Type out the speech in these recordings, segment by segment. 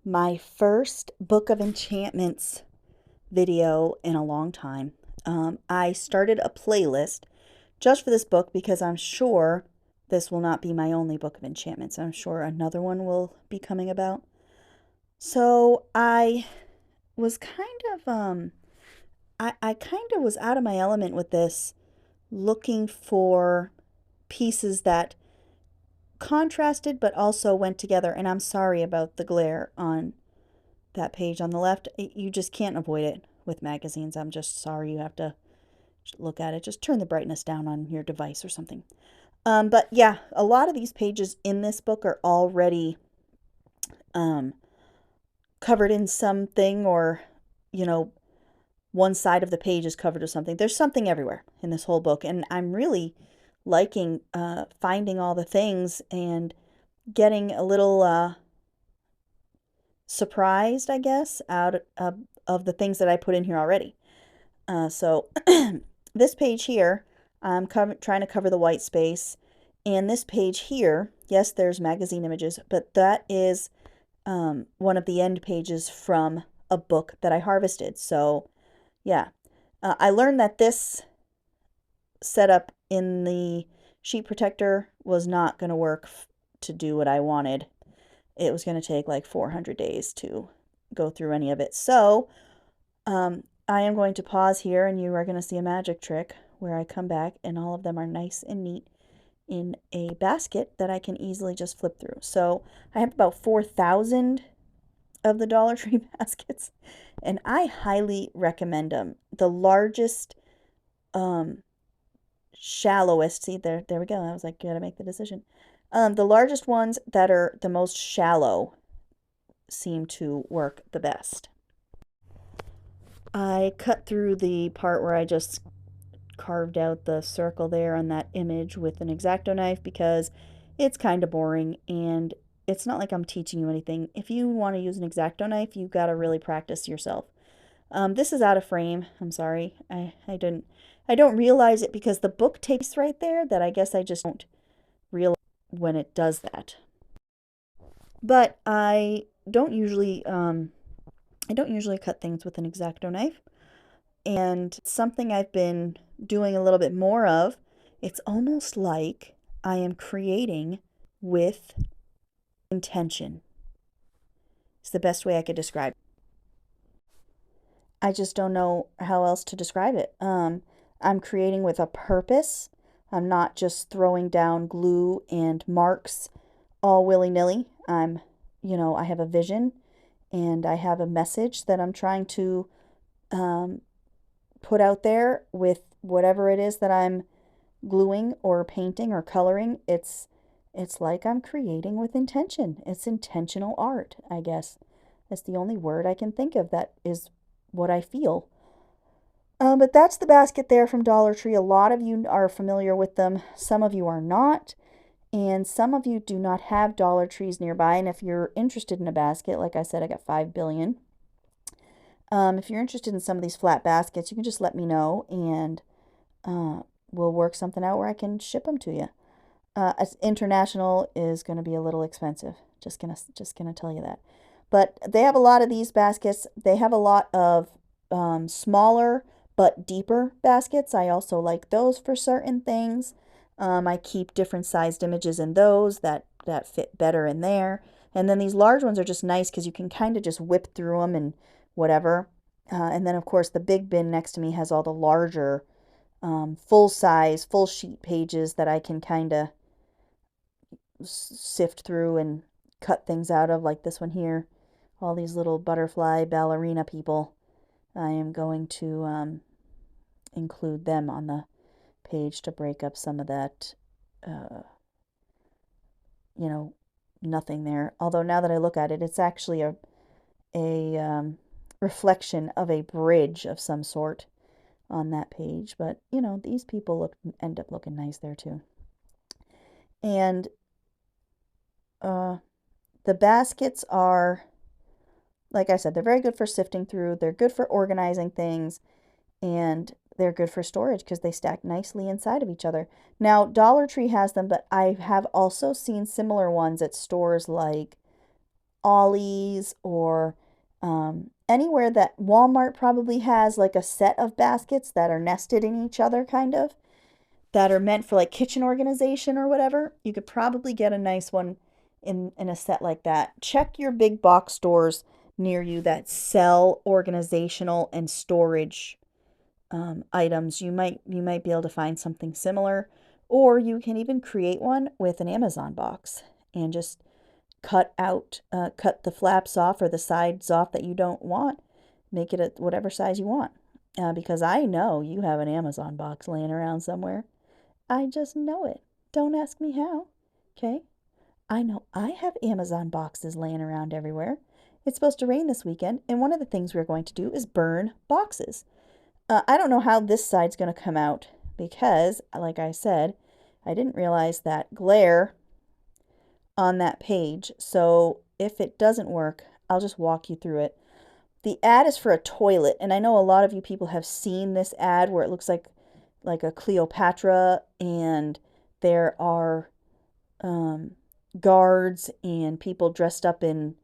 my first Book of Enchantments video in a long time. I started a playlist just for this book because I'm sure this will not be my only Book of Enchantments. I'm sure another one will be coming about. So I was I kind of was out of my element with this, looking for pieces that contrasted but also went together. And I'm sorry about the glare on that page on the left. You just can't avoid it with magazines. I'm just sorry you have to look at it. Just turn the brightness down on your device or something. But yeah, a lot of these pages in this book are already covered in something, or, you know, one side of the page is covered with something. There's something everywhere in this whole book, and I'm really liking finding all the things and getting a little surprised, I guess, out of the things that I put in here already. So this page here, I'm trying to cover the white space. And this page here, yes, there's magazine images, but that is one of the end pages from a book that I harvested. So yeah, I learned that this setup in the sheet protector was not going to work to do what I wanted. It was going to take like 400 days to go through any of it. So I am going to pause here, and you are going to see a magic trick where I come back and all of them are nice and neat in a basket that I can easily just flip through. So I have about 4,000 of the Dollar Tree baskets, and I highly recommend them. The largest, shallowest, see there we go. I was like, gotta make the decision. The largest ones that are the most shallow seem to work the best. I cut through the part where I just carved out the circle there on that image with an X-Acto knife because it's kind of boring, and it's not like I'm teaching you anything. If you want to use an X-Acto knife, you got to really practice yourself. This is out of frame. I'm sorry. I don't realize it because the book takes right there, that I guess I just don't realize when it does that. But I don't usually cut things with an X-Acto knife. And something I've been doing a little bit more of, it's almost like I am creating with intention. It's the best way I could describe it. I just don't know how else to describe it. I'm creating with a purpose. I'm not just throwing down glue and marks all willy-nilly. I have a vision, and I have a message that I'm trying to put out there with whatever it is that I'm gluing or painting or coloring. It's like I'm creating with intention. It's intentional art, I guess. That's the only word I can think of that is what I feel. But that's the basket there from Dollar Tree. A lot of you are familiar with them. Some of you are not. And some of you do not have Dollar Trees nearby. And if you're interested in a basket, like I said, I got 5 billion. If you're interested in some of these flat baskets, you can just let me know, and we'll work something out where I can ship them to you. International is going to be a little expensive. Just gonna tell you that. But they have a lot of these baskets. They have a lot of smaller but deeper baskets. I also like those for certain things. I keep different sized images in those that fit better in there. And then these large ones are just nice because you can kind of just whip through them and whatever. And then, of course, the big bin next to me has all the larger full size, full sheet pages that I can kind of sift through and cut things out of, like this one here. All these little butterfly ballerina people. I am going to include them on the page to break up some of that, nothing there. Although now that I look at it, it's actually a reflection of a bridge of some sort on that page. But, these people end up looking nice there too. And the baskets are, like I said, they're very good for sifting through. They're good for organizing things, and they're good for storage because they stack nicely inside of each other. Now, Dollar Tree has them, but I have also seen similar ones at stores like Ollie's or anywhere that Walmart probably has like a set of baskets that are nested in each other, kind of, that are meant for like kitchen organization or whatever. You could probably get a nice one in a set like that. Check your big box stores near you that sell organizational and storage items. You might be able to find something similar, or you can even create one with an Amazon box and just cut the flaps off or the sides off that you don't want. Make it at whatever size you want. Because I know you have an Amazon box laying around somewhere. I just know it. Don't ask me how. Okay? I know I have Amazon boxes laying around everywhere. It's supposed to rain this weekend, and one of the things we're going to do is burn boxes. I don't know how this side's going to come out because, like I said, I didn't realize that glare on that page. So if it doesn't work, I'll just walk you through it. The ad is for a toilet, and I know a lot of you people have seen this ad where it looks like a Cleopatra, and there are guards and people dressed up in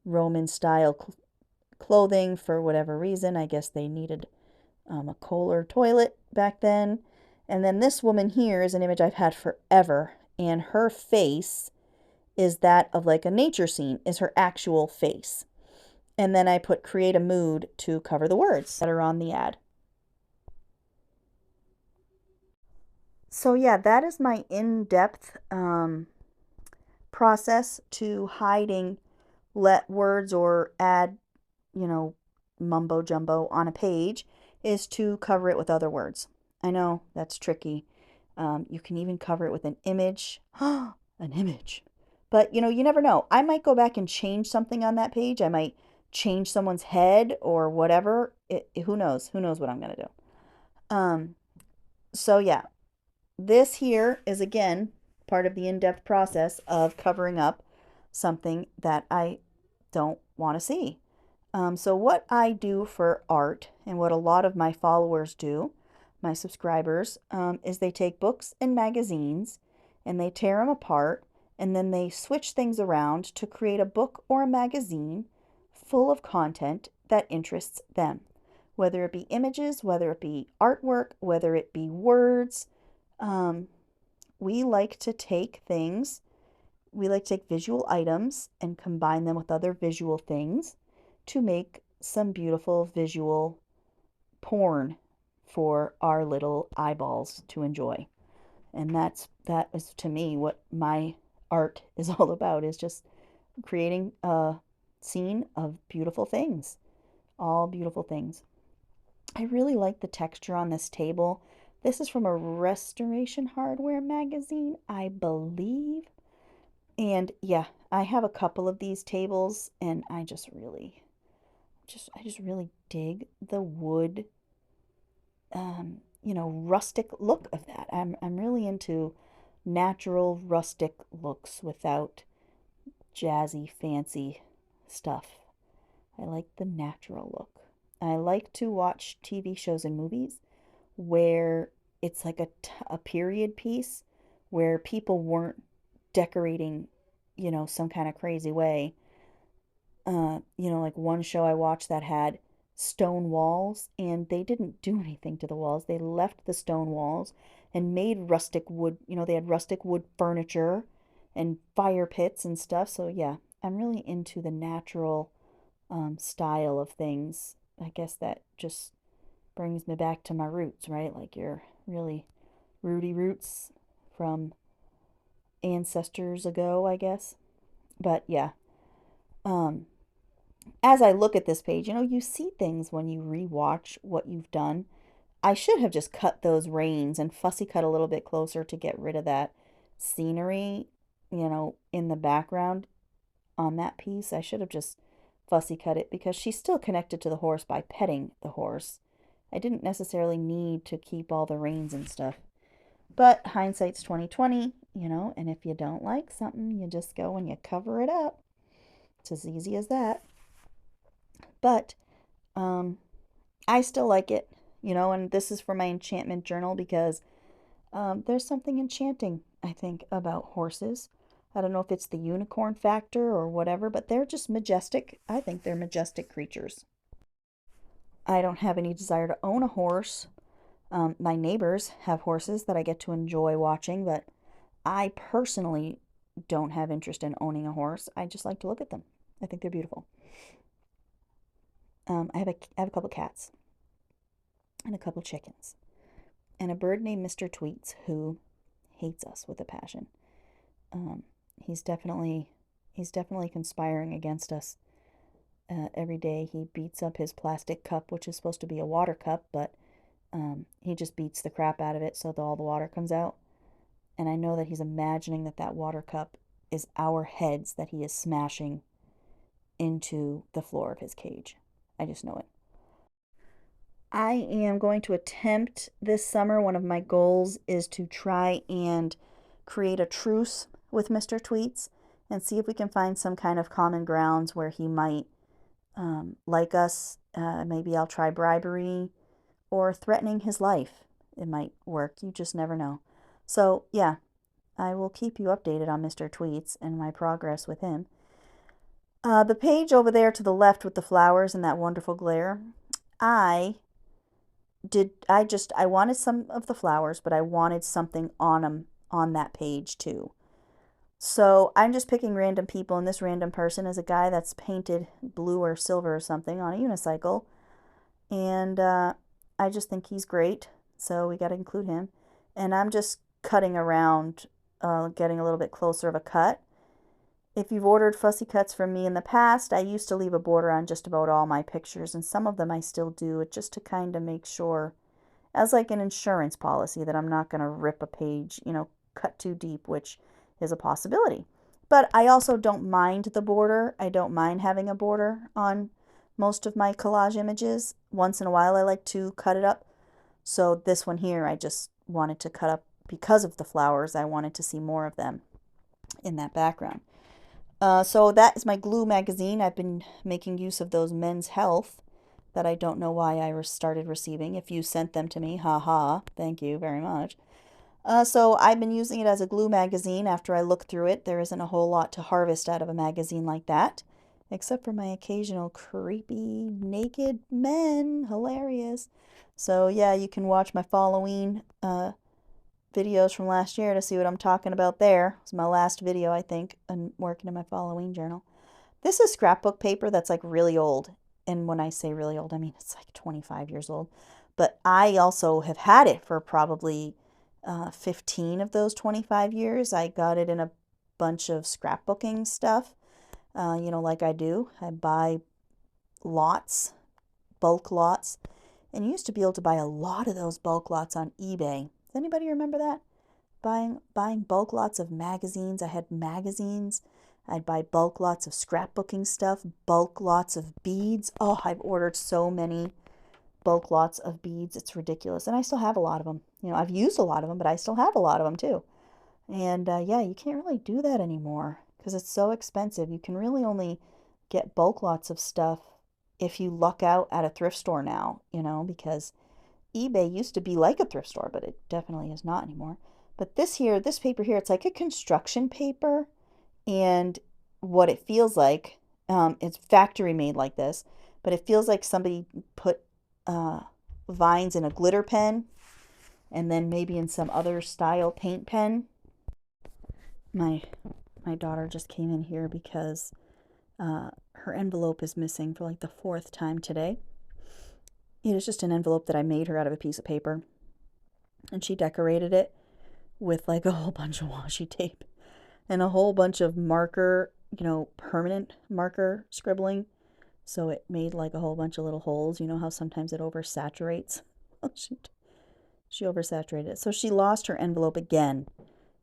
Roman style clothing for whatever reason. I guess they needed a Kohler toilet back then. And then this woman here is an image I've had forever, and her face is that of like a nature scene, is her actual face. And then I put create a mood to cover the words that are on the ad. So yeah, that is my in-depth process to hiding let words or add, mumbo jumbo on a page, is to cover it with other words. I know that's tricky. You can even cover it with an image. An image. But you never know. I might go back and change something on that page. I might change someone's head or whatever. Who knows? Who knows what I'm going to do? So yeah, this here is again part of the in-depth process of covering up something that I don't want to see. So what I do for art, and what a lot of my followers do, my subscribers, is they take books and magazines and they tear them apart, and then they switch things around to create a book or a magazine full of content that interests them. Whether it be images, whether it be artwork, whether it be words. We like to take visual items and combine them with other visual things to make some beautiful visual porn for our little eyeballs to enjoy. And that is, to me, what my art is all about, is just creating a scene of beautiful things, all beautiful things. I really like the texture on this table. This is from a Restoration Hardware magazine, I believe. And yeah, I have a couple of these tables, and I just really dig the wood, rustic look of that. I'm really into natural rustic looks without jazzy fancy stuff. I like the natural look. I like to watch TV shows and movies where it's like a period piece where people weren't decorating, some kind of crazy way. Like one show I watched that had stone walls, and they didn't do anything to the walls. They left the stone walls and made rustic wood, they had rustic wood furniture and fire pits and stuff. So yeah, I'm really into the natural style of things. I guess that just brings me back to my roots, right? Like your really rooty roots from ancestors ago, I guess. But yeah, as I look at this page, you see things when you rewatch what you've done. I should have just cut those reins and fussy cut a little bit closer to get rid of that scenery, in the background on that piece. I should have just fussy cut it, because she's still connected to the horse by petting the horse. I didn't necessarily need to keep all the reins and stuff. But hindsight's 2020, and if you don't like something, you just go and you cover it up. It's as easy as that. But I still like it, and this is for my enchantment journal, because there's something enchanting, I think, about horses. I don't know if it's the unicorn factor or whatever, but they're just majestic. I think they're majestic creatures. I don't have any desire to own a horse. My neighbors have horses that I get to enjoy watching, but I personally don't have interest in owning a horse. I just like to look at them. I think they're beautiful. I have a couple cats and a couple chickens and a bird named Mr. Tweets who hates us with a passion. He's definitely conspiring against us. Every day he beats up his plastic cup, which is supposed to be a water cup, but he just beats the crap out of it so that all the water comes out. And I know that he's imagining that that water cup is our heads that he is smashing into the floor of his cage. I just know it. I am going to attempt this summer. One of my goals is to try and create a truce with Mr. Tweets and see if we can find some kind of common grounds where he might like us. Maybe I'll try bribery or threatening his life. It might work. You just never know. So, yeah, I will keep you updated on Mr. Tweets and my progress with him. The page over there to the left with the flowers and that wonderful glare, I wanted some of the flowers, but I wanted something on them on that page too. So I'm just picking random people, and this random person is a guy that's painted blue or silver or something on a unicycle. And I just think he's great, so we got to include him. And I'm just cutting around, getting a little bit closer of a cut. If you've ordered fussy cuts from me in the past, I used to leave a border on just about all my pictures, and some of them I still do, just to kind of make sure, as like an insurance policy, that I'm not going to rip a page, cut too deep, which is a possibility. But I also don't mind the border. I don't mind having a border on most of my collage images. Once in a while I like to cut it up. So this one here I just wanted to cut up because of the flowers. I wanted to see more of them in that background. So that is my glue magazine. I've been making use of those Men's Health that I don't know why I started receiving. If you sent them to me, haha, thank you very much. So I've been using it as a glue magazine. After I look through it, there isn't a whole lot to harvest out of a magazine like that, except for my occasional creepy naked men. Hilarious. So yeah, you can watch my Halloween videos from last year to see what I'm talking about there. It's my last video, I think, and working in my Halloween journal. This is scrapbook paper that's like really old. And when I say really old, I mean it's like 25 years old. But I also have had it for probably 15 of those 25 years. I got it in a bunch of scrapbooking stuff, like I do. I buy lots, bulk lots, and you used to be able to buy a lot of those bulk lots on eBay. Does anybody remember that? Buying bulk lots of magazines. I had magazines. I'd buy bulk lots of scrapbooking stuff, bulk lots of beads. Oh, I've ordered so many bulk lots of beads. It's ridiculous. And I still have a lot of them. I've used a lot of them, but I still have a lot of them too. And yeah, you can't really do that anymore because it's so expensive. You can really only get bulk lots of stuff if you luck out at a thrift store now, because eBay used to be like a thrift store, but it definitely is not anymore. But this paper here, it's like a construction paper. And what it feels like, it's factory made like this, but it feels like somebody put vines in a glitter pen and then maybe in some other style paint pen. My daughter just came in here because her envelope is missing for like the 4th time today. It is just an envelope that I made her out of a piece of paper, and she decorated it with like a whole bunch of washi tape and a whole bunch of marker, permanent marker scribbling. So it made like a whole bunch of little holes. You know how sometimes it oversaturates? She oversaturated it. So she lost her envelope again.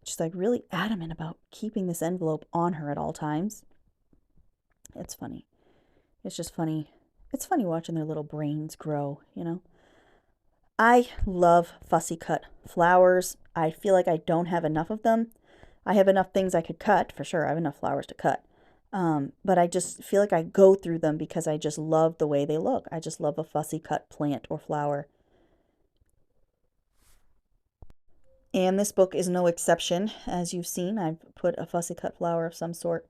She's like really adamant about keeping this envelope on her at all times. It's funny. It's just funny. It's funny watching their little brains grow, I love fussy cut flowers. I feel like I don't have enough of them. I have enough things I could cut, for sure. I have enough flowers to cut. But I just feel like I go through them because I just love the way they look. I just love a fussy cut plant or flower. And this book is no exception. As you've seen, I've put a fussy cut flower of some sort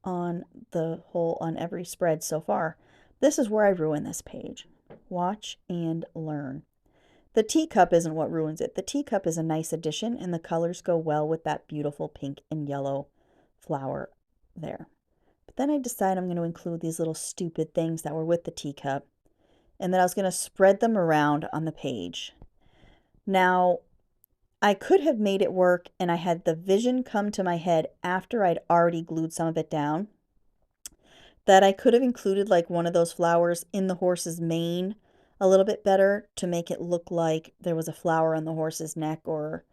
on on every spread so far. This is where I ruin this page. Watch and learn. The teacup isn't what ruins it. The teacup is a nice addition, and the colors go well with that beautiful pink and yellow flower there. But then I decided I'm going to include these little stupid things that were with the teacup, and that I was going to spread them around on the page. Now, I could have made it work, and I had the vision come to my head after I'd already glued some of it down, that I could have included like one of those flowers in the horse's mane a little bit better to make it look like there was a flower on the horse's neck or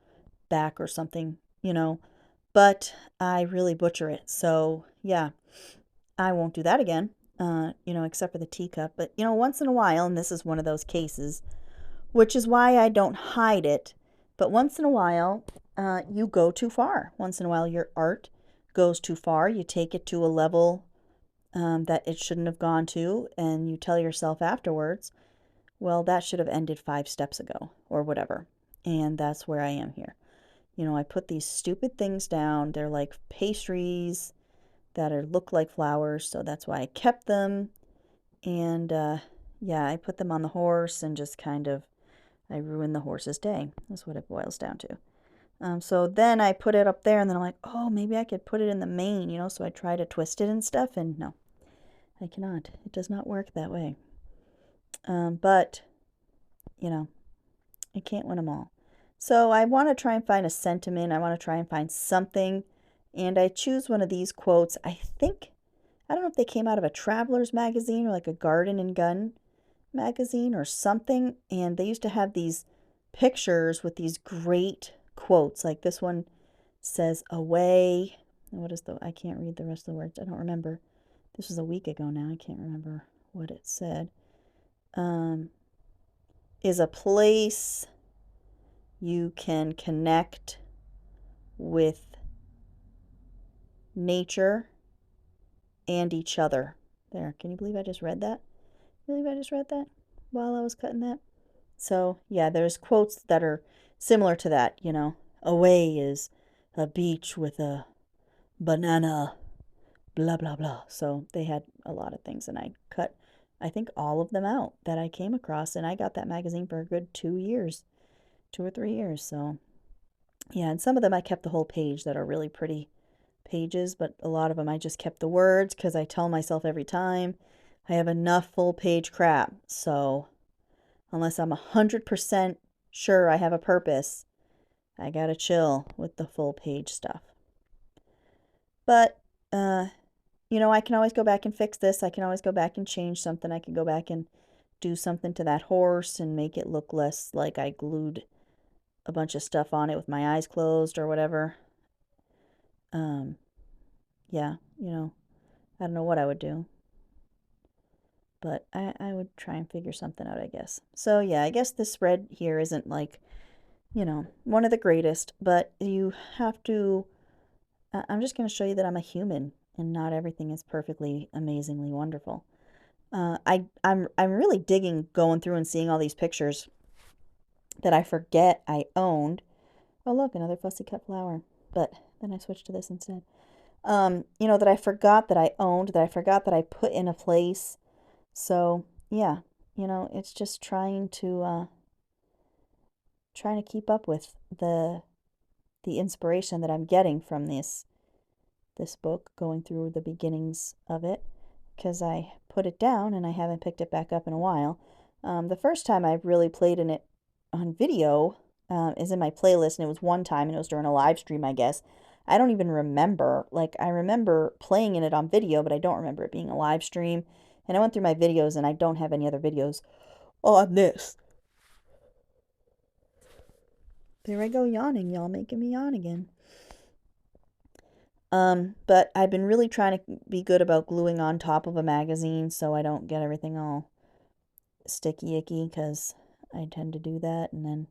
back or something, you know, but I really butcher it. So yeah, I won't do that again, you know, except for the teacup. But, you know, once in a while, and this is one of those cases, which is why I don't hide it, but once in a while, you go too far. Once in a while, your art goes too far. You take it to a level that it shouldn't have gone to, and you tell yourself afterwards, well, that should have ended 5 steps ago, or whatever. And that's where I am here. You know, I put these stupid things down. They're like pastries that look like flowers, so that's why I kept them. And yeah, I put them on the horse and just kind of, I ruined the horse's day. That's what it boils down to. So then I put it up there, and then I'm like, oh, maybe I could put it in the mane, you know, so I try to twist it and stuff, and no, I cannot. It does not work that way. But, you know, I can't win them all. So I want to try and find a sentiment. I want to try and find something. And I choose one of these quotes. I don't know if they came out of a Traveler's magazine or like a Garden and Gun magazine or something. And they used to have these pictures with these great quotes. Like this one says, away. I can't read the rest of the words. I don't remember. This was a week ago now. I can't remember what it said. Is a place you can connect with nature and each other. There, can you believe I just read that? While I was cutting that? So, yeah, there's quotes that are similar to that, you know. Away is a beach with a banana, blah, blah, blah. So they had a lot of things, and I cut, I think, all of them out that I came across, and I got that magazine for a good 2 years, 2 or 3 years. So, yeah, and some of them I kept the whole page that are really pretty pages, but a lot of them I just kept the words because I tell myself every time I have enough full page crap. So unless I'm 100% sure I have a purpose, I gotta chill with the full page stuff. But, you know, I can always go back and fix this. I can always go back and change something. I can go back and do something to that horse and make it look less like I glued a bunch of stuff on it with my eyes closed or whatever. Yeah, you know, I don't know what I would do, but I would try and figure something out, I guess. So yeah, I guess this spread here isn't like, you know, one of the greatest, but you have to, I'm just going to show you that I'm a human and not everything is perfectly, amazingly wonderful. I'm really digging going through and seeing all these pictures that I forget I owned. Oh, look, another fussy cut flower, but then I switched to this instead. You know, that I forgot that I owned, that I forgot that I put in a place. So, yeah, you know, it's just trying to keep up with the inspiration that I'm getting from this book, going through the beginnings of it, because I put it down and I haven't picked it back up in a while. The first time I really played in it on video is in my playlist, and it was one time, and it was during a live stream, I guess. I don't even remember. Like, I remember playing in it on video, but I don't remember it being a live stream. And I went through my videos, and I don't have any other videos on this. There I go yawning, y'all, making me yawn again. But I've been really trying to be good about gluing on top of a magazine so I don't get everything all sticky icky, because I tend to do that, and then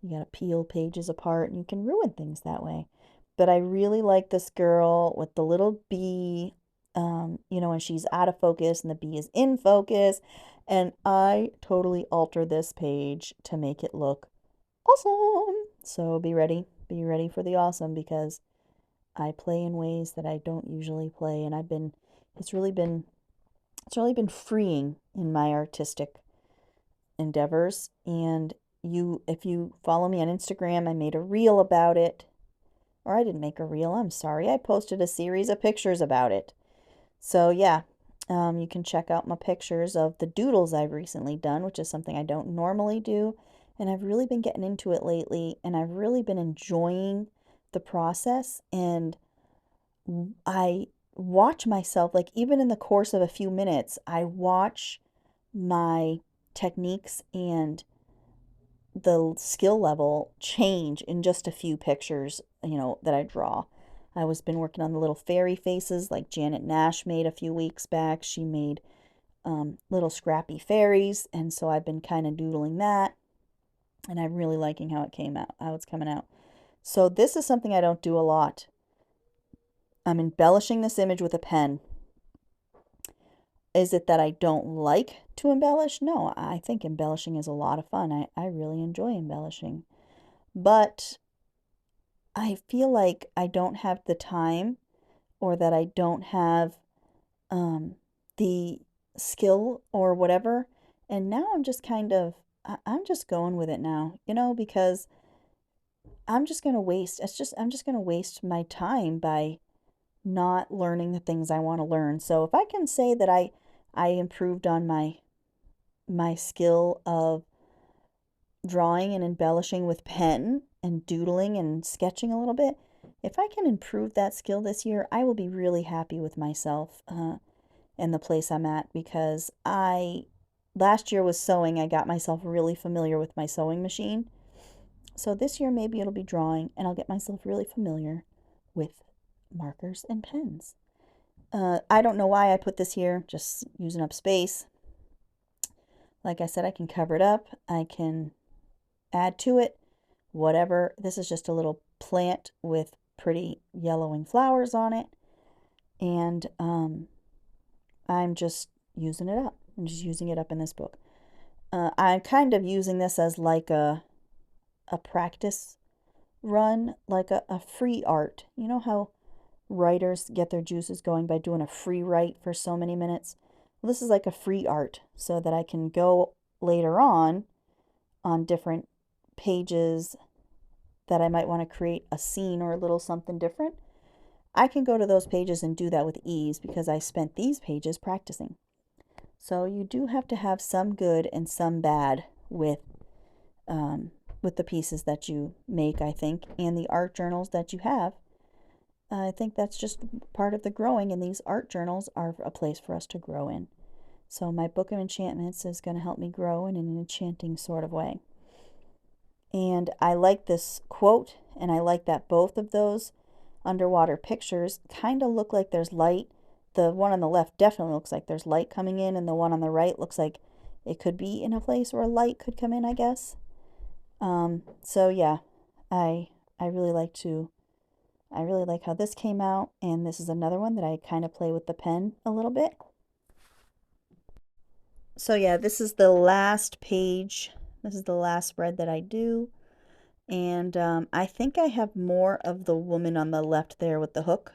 you gotta peel pages apart, and you can ruin things that way. But I really like this girl with the little bee, you know, and she's out of focus and the bee is in focus. And I totally altered this page to make it look awesome. So be ready for the awesome, because I play in ways that I don't usually play, and it's really been freeing in my artistic endeavors. And if you follow me on Instagram, I made a reel about it. Or I didn't make a reel, I'm sorry. I posted a series of pictures about it. So yeah, you can check out my pictures of the doodles I've recently done, which is something I don't normally do. And I've really been getting into it lately, and I've really been enjoying the process. And I watch myself, like even in the course of a few minutes, I watch my techniques and the skill level change in just a few pictures, that I draw. I was been working on the little fairy faces like Janet Nash made a few weeks back. She made little scrappy fairies, and so I've been kind of doodling that, and I'm really liking how it's coming out. So this is something I don't do a lot. I'm embellishing this image with a pen. Is it that I don't like to embellish? No, I think embellishing is a lot of fun. I really enjoy embellishing. But I feel like I don't have the time, or that I don't have the skill or whatever. And now I'm just I'm just going with it now, because I'm just going to waste, I'm just going to waste my time by not learning the things I want to learn. So if I can say that I improved on my skill of drawing and embellishing with pen and doodling and sketching a little bit, if I can improve that skill this year, I will be really happy with myself and the place I'm at, because last year was sewing. I got myself really familiar with my sewing machine. So this year maybe it'll be drawing, and I'll get myself really familiar with markers and pens. I don't know why I put this here, just using up space. Like I said, I can cover it up. I can add to it, whatever. This is just a little plant with pretty yellowing flowers on it. And I'm just using it up. I'm just using it up in this book. I'm kind of using this as like a practice run, like a free art. You know how writers get their juices going by doing a free write for so many minutes? Well, this is like a free art, so that I can go later on different pages that I might want to create a scene or a little something different. I can go to those pages and do that with ease, because I spent these pages practicing. So you do have to have some good and some bad with the pieces that you make, I think, and the art journals that you have. I think that's just part of the growing, and these art journals are a place for us to grow in. So my book of enchantments is going to help me grow in an enchanting sort of way. And I like this quote, and I like that both of those underwater pictures kind of look like there's light. The one on the left definitely looks like there's light coming in, and the one on the right looks like it could be in a place where light could come in, I guess. So yeah, I really like how this came out, and this is another one that I kind of play with the pen a little bit. So yeah, this is the last page. This is the last spread that I do. And I think I have more of the woman on the left there with the hook.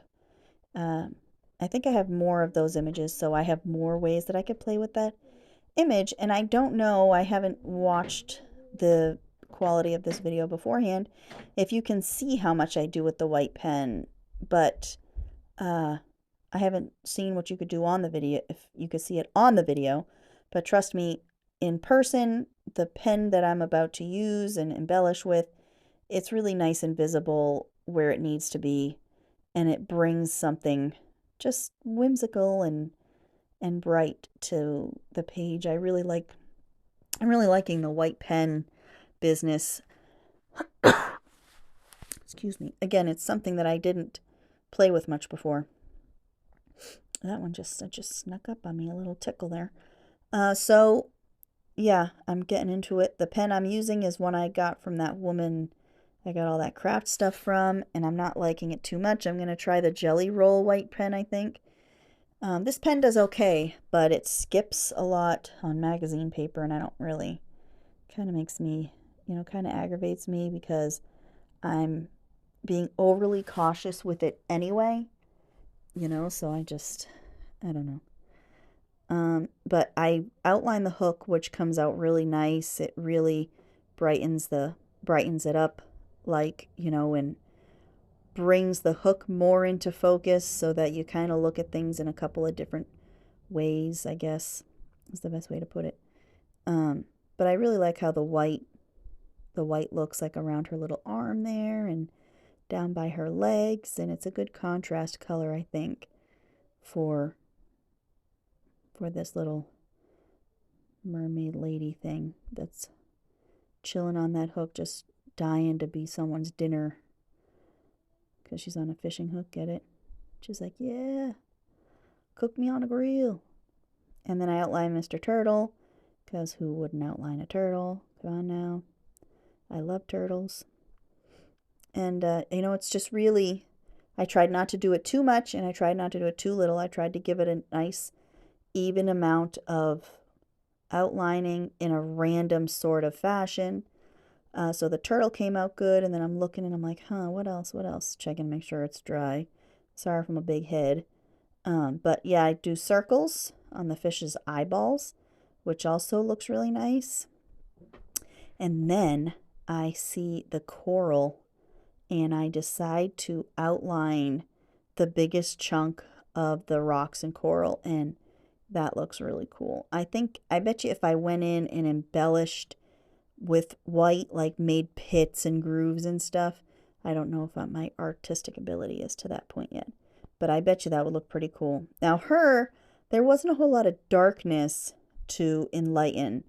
I think I have more of those images, so I have more ways that I could play with that image. And I don't know, I haven't watched the quality of this video beforehand, if you can see how much I do with the white pen, but I haven't seen what you could do on the video, if you could see it on the video. But trust me, in person, the pen that I'm about to use and embellish with, it's really nice and visible where it needs to be, and it brings something just whimsical and bright to the page. I'm really liking the white pen business. Excuse me. Again, it's something that I didn't play with much before. That one just snuck up on me, a little tickle there. So yeah, I'm getting into it. The pen I'm using is one I got from that woman I got all that craft stuff from, and I'm not liking it too much. I'm going to try the Jelly Roll white pen, I think. This pen does okay, but it skips a lot on magazine paper, and I don't really, kind of makes me, kind of aggravates me, because I'm being overly cautious with it anyway, you know, so I don't know. But I outline the hook, which comes out really nice. It really brightens it up, like, you know, and brings the hook more into focus so that you kind of look at things in a couple of different ways, I guess is the best way to put it. But I really like how the white looks like around her little arm there and down by her legs, and it's a good contrast color, I think, for this little mermaid lady thing that's chilling on that hook, just dying to be someone's dinner because she's on a fishing hook. Get it? She's like, yeah, cook me on a grill. And then I outline Mr. Turtle, because who wouldn't outline a turtle? Come on now. I love turtles. And, you know, it's just really, I tried not to do it too much, and I tried not to do it too little. I tried to give it a nice, even amount of outlining in a random sort of fashion. So the turtle came out good, and then I'm looking and I'm like, what else? Checking to make sure it's dry. Sorry from a big head. But yeah, I do circles on the fish's eyeballs, which also looks really nice. And then I see the coral, and I decide to outline the biggest chunk of the rocks and coral, and that looks really cool. I bet you if I went in and embellished with white, like made pits and grooves and stuff, I don't know if my artistic ability is to that point yet, but I bet you that would look pretty cool. Now there wasn't a whole lot of darkness to enlighten,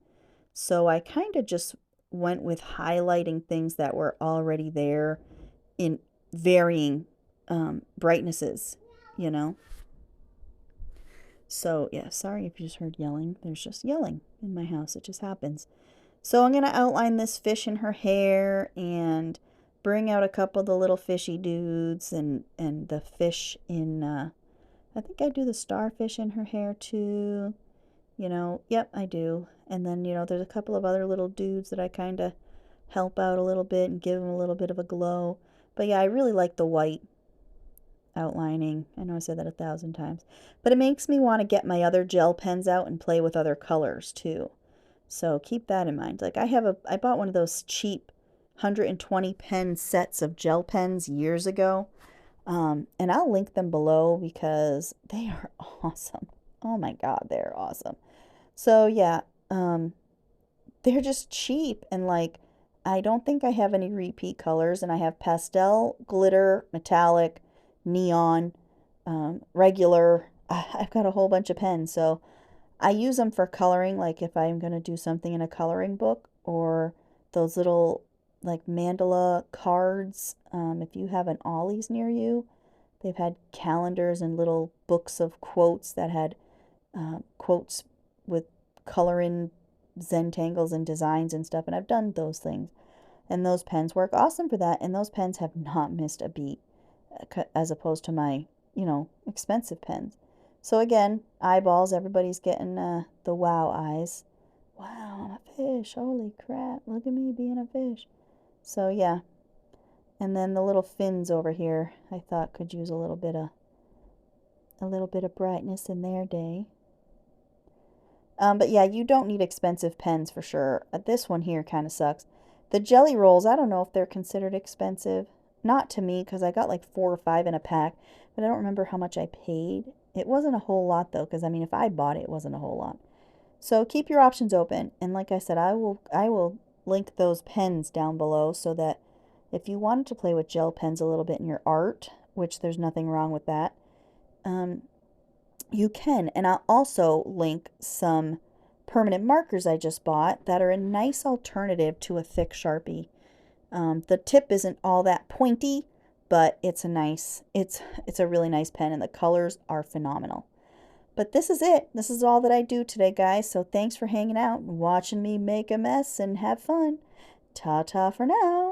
so I kind of just went with highlighting things that were already there in varying brightnesses, you know. So yeah, sorry if you just heard yelling. There's just yelling in my house. It just happens. So I'm going to outline this fish in her hair and bring out a couple of the little fishy dudes and the fish in, I think I do the starfish in her hair too. You know, yep, I do. And then, you know, there's a couple of other little dudes that I kind of help out a little bit and give them a little bit of a glow. But yeah, I really like the white outlining. I know I said that 1,000 times. But it makes me want to get my other gel pens out and play with other colors too. So keep that in mind. Like I bought one of those cheap 120 pen sets of gel pens years ago. And I'll link them below because they are awesome. Oh my God, they're awesome. So yeah, they're just cheap, and like I don't think I have any repeat colors, and I have pastel, glitter, metallic, neon, regular. I've got a whole bunch of pens, so I use them for coloring, like if I'm going to do something in a coloring book, or those little like mandala cards. If you have an Ollie's near you, they've had calendars and little books of quotes that had quotes with coloring Zentangles and designs and stuff, and I've done those things. And those pens work awesome for that, and those pens have not missed a beat as opposed to my, you know, expensive pens. So again, eyeballs, everybody's getting the wow eyes. Wow, I'm a fish. Holy crap, look at me being a fish. So yeah. And then the little fins over here, I thought could use a little bit of brightness in their day. But yeah, you don't need expensive pens for sure. This one here kind of sucks. The jelly rolls, I don't know if they're considered expensive. Not to me, because I got like 4 or 5 in a pack, but I don't remember how much I paid. It wasn't a whole lot though, because I mean, if I bought it, it wasn't a whole lot. So keep your options open, and like I said, I will link those pens down below so that if you wanted to play with gel pens a little bit in your art, which there's nothing wrong with that, you can. And I'll also link some permanent markers I just bought that are a nice alternative to a thick Sharpie. The tip isn't all that pointy, but it's a really nice pen, and the colors are phenomenal. But this is it. This is all that I do today, guys. So thanks for hanging out and watching me make a mess and have fun. Ta-ta for now.